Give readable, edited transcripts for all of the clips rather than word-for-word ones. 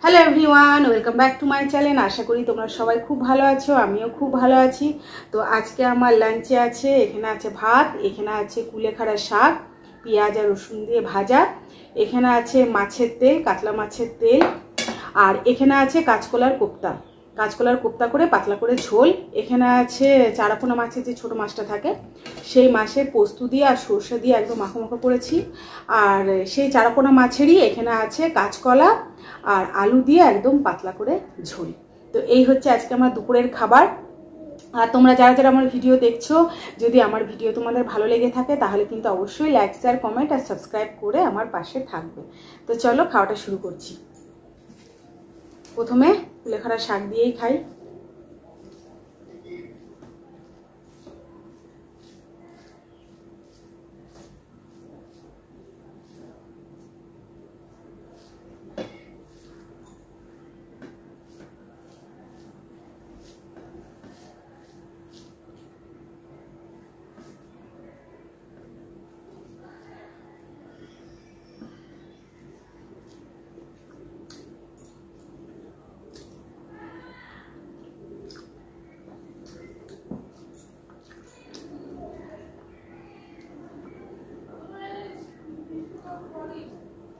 Hello everyone, welcome back to my channel. আশা করি তোমরা সবাই খুব ভালো আছো, আমিও খুব ভালো আছি। তো আজকে আমার লাঞ্চে আছে, এখানে আছে ভাত, এখানে আছে কুলেখাড়া শাক, পেঁয়াজ আর রসুন দিয়ে ভাজা, এখানে আছে মাছের তেল, কাতলা মাছের তেল, আর এখানে আছে কাঁচকলার কোপ্তা। কাঁচকলার কোপ্তা করে পাতলা করে ঝোল। এখানে আছে চারাপোনা মাছের যে ছোটো মাছটা থাকে, সেই মাছের পোস্ত দিয়ে আর সর্ষে দিয়ে একদম মাখো মাখো করেছি। আর সেই চারাপোনা মাছেরই এখানে আছে কাঁচকলা আর আলু দিয়ে একদম পাতলা করে ঝোল। তো এই হচ্ছে আজকে আমার দুপুরের খাবার। আর তোমরা যারা যারা আমার ভিডিও দেখছো, যদি আমার ভিডিও তোমাদের ভালো লেগে থাকে তাহলে কিন্তু অবশ্যই লাইক, শেয়ার, কমেন্ট আর সাবস্ক্রাইব করে আমার পাশে থাকবে। তো চলো খাওয়াটা শুরু করছি। প্রথমে কুলেখাড়া শাক দিয়েই খাই।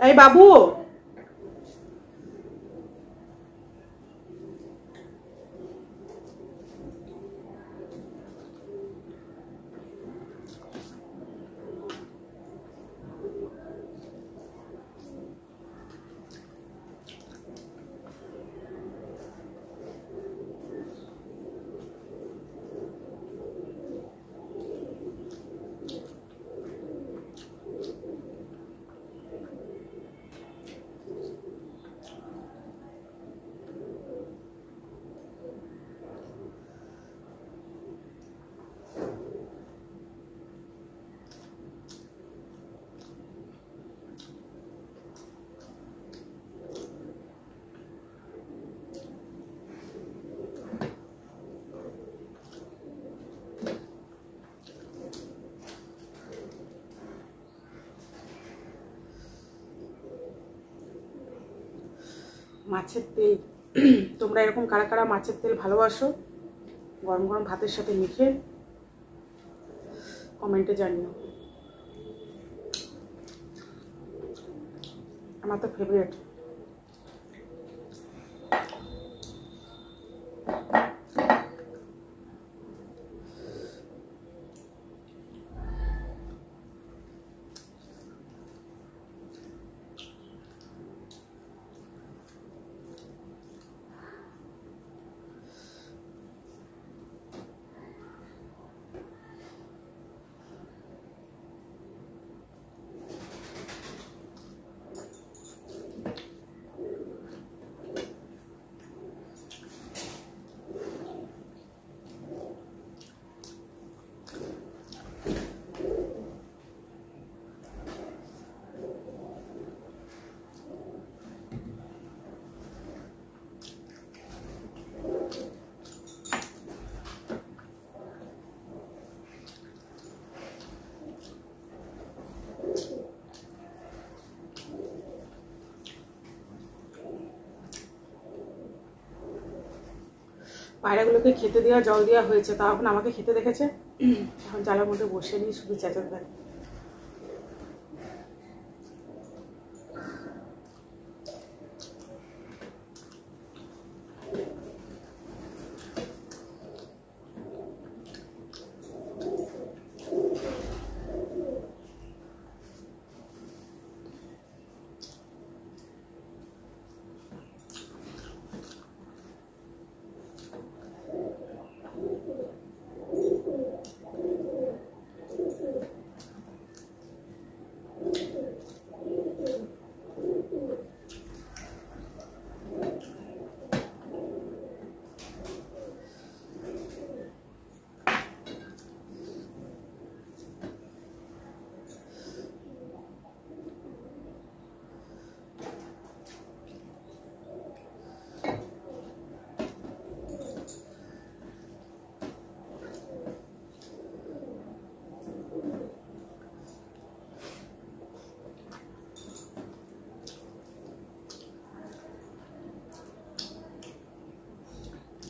এই বাবু, মাছের তেল, তোমরা এরকম কারা কারা মাছের তেল ভালোবাসো গরম গরম ভাতের সাথে মেখে কমেন্টে জানিও। আমার তো ফেভারিট। পায়রাগুলোকে খেতে দেওয়া, জল দেওয়া হয়েছে, তাও এখন আমাকে খেতে দেখেছে। এখন জালের মধ্যে বসে নিয়ে শুধু চেঁচাতে থাকে।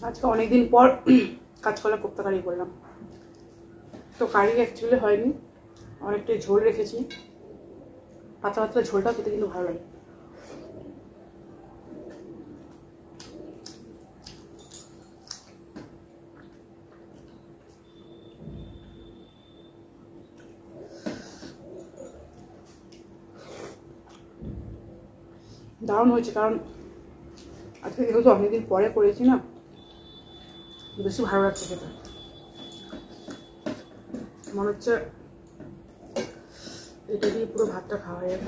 আজকে অনেকদিন পর কাঁচকলা কোপ্তা কারি করলাম। তো কারি অ্যাকচুয়ালি হয়নি, অনেকটাই ঝোল রেখেছি। পাতলা পাতলা ঝোলটা খেতে কিন্তু ভালো লাগে। দারুণ হয়েছে, কারণ আজকে যেহেতু অনেকদিন পরে করেছি না, বেশি ভালো লাগছে খেতে। মনে হচ্ছে এটা দিয়ে পুরো ভাতটা খাওয়া যায়।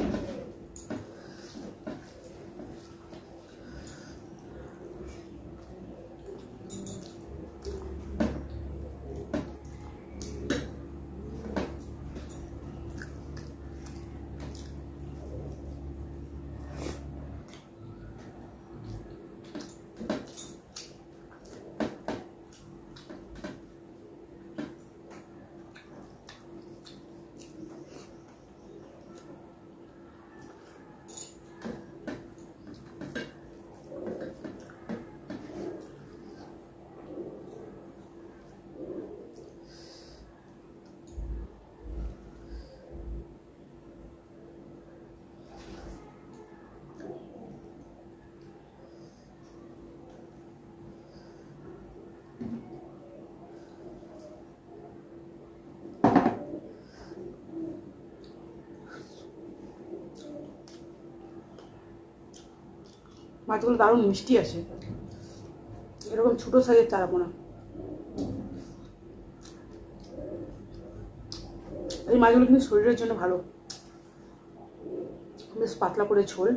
মাছগুলো দারুণ মিষ্টি আছে, এরকম ছোট সাইজের চারাপোনা। এই মাছগুলো কিন্তু শরীরের জন্য ভালো, বেশ পাতলা করে ঝোল।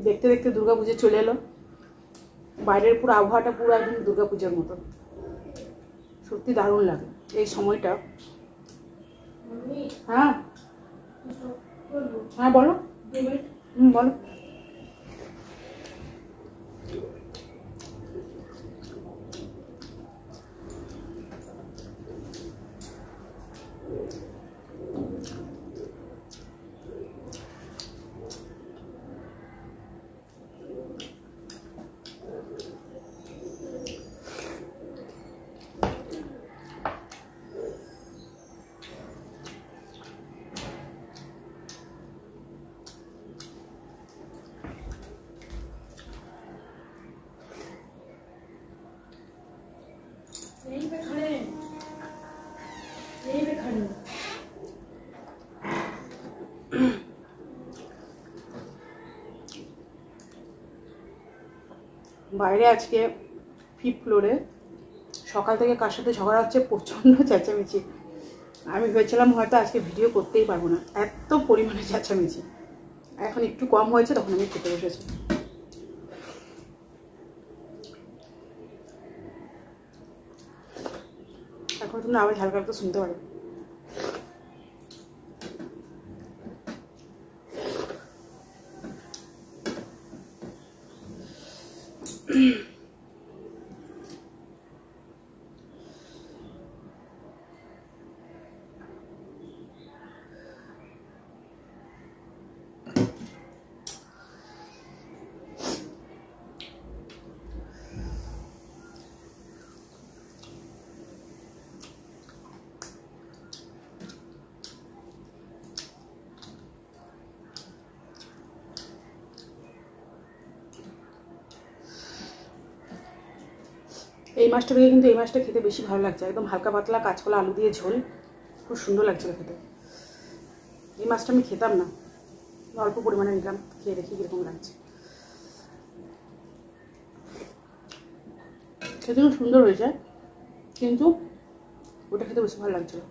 দেখতে দেখতে দুর্গাপুজো চলে এলো। বাইরের পুরো আবহাওয়াটা পুরো একদম দুর্গাপুজোর মতো, সত্যি দারুণ লাগে এই সময়টা। হ্যাঁ হ্যাঁ বলো। বলো। यहीं पे खड़े हैं, यहीं पे खड़े हैं। বাইরে আজকে 5th ফ্লোরে সকাল থেকে কার সাথে ঝগড়া হচ্ছে, প্রচণ্ড চেঁচামেচি। আমি ভেবেছিলাম হয়তো আজকে ভিডিও করতেই পারবো না, এত পরিমাণে চেঁচামেচি। এখন একটু কম হয়েছে, তখন আমি খেতে বসেছি। এখন তুমি আবার হালকা হালকা শুনতে পারো। এই মাছটা থেকে কিন্তু এই মাছটা খেতে বেশি ভালো লাগছে, একদম হালকা পাতলা কাঁচকলা আলু দিয়ে ঝোল, খুব সুন্দর লাগছিল খেতে। এই মাছটা আমি খেতাম না, অল্প পরিমাণে নিলাম, খেয়ে দেখি কীরকম লাগছে। খেতে খুব সুন্দর হয়েছে, কিন্তু ওটা খেতে বেশি ভালো লাগছিল।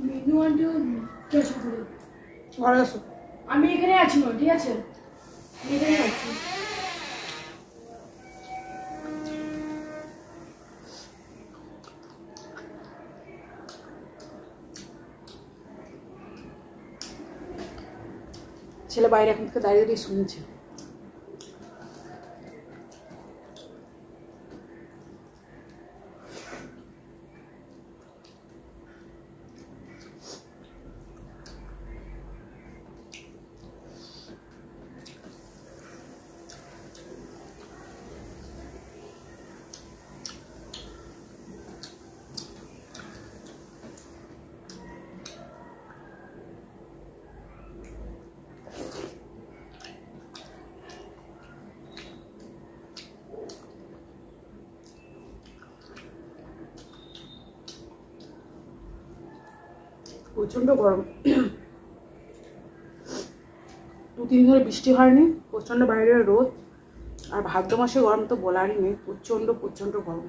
মেনু আনতেও চেষ্টা করি। ঘরে আসো। আমি এখানে আছি না, ঠিক আছে? আমি এখানে আছি। ছেলে বাইরে এখন থেকে দাঁড়িয়ে দাঁড়িয়ে শুনছে। প্রচণ্ড গরম, 2-3 ধরে বৃষ্টি হয়নি, প্রচণ্ড বাইরে রোদ, আর ভাদ্র মাসে গরম তো বলারই নেই, প্রচণ্ড প্রচণ্ড গরম।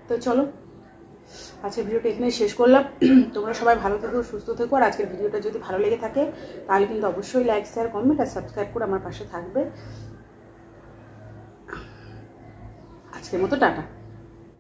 তো চলো আজকের ভিডিওটা এখানে শেষ করলাম। তোমরা সবাই ভালো থেকো, সুস্থ থেকো। আর আজকের ভিডিওটা যদি ভালো লেগে থাকে তাহলে কিন্তু অবশ্যই লাইক, শেয়ার, কমেন্ট আর সাবস্ক্রাইব করে আমার পাশে থাকবে। আজকের মতো টাটা।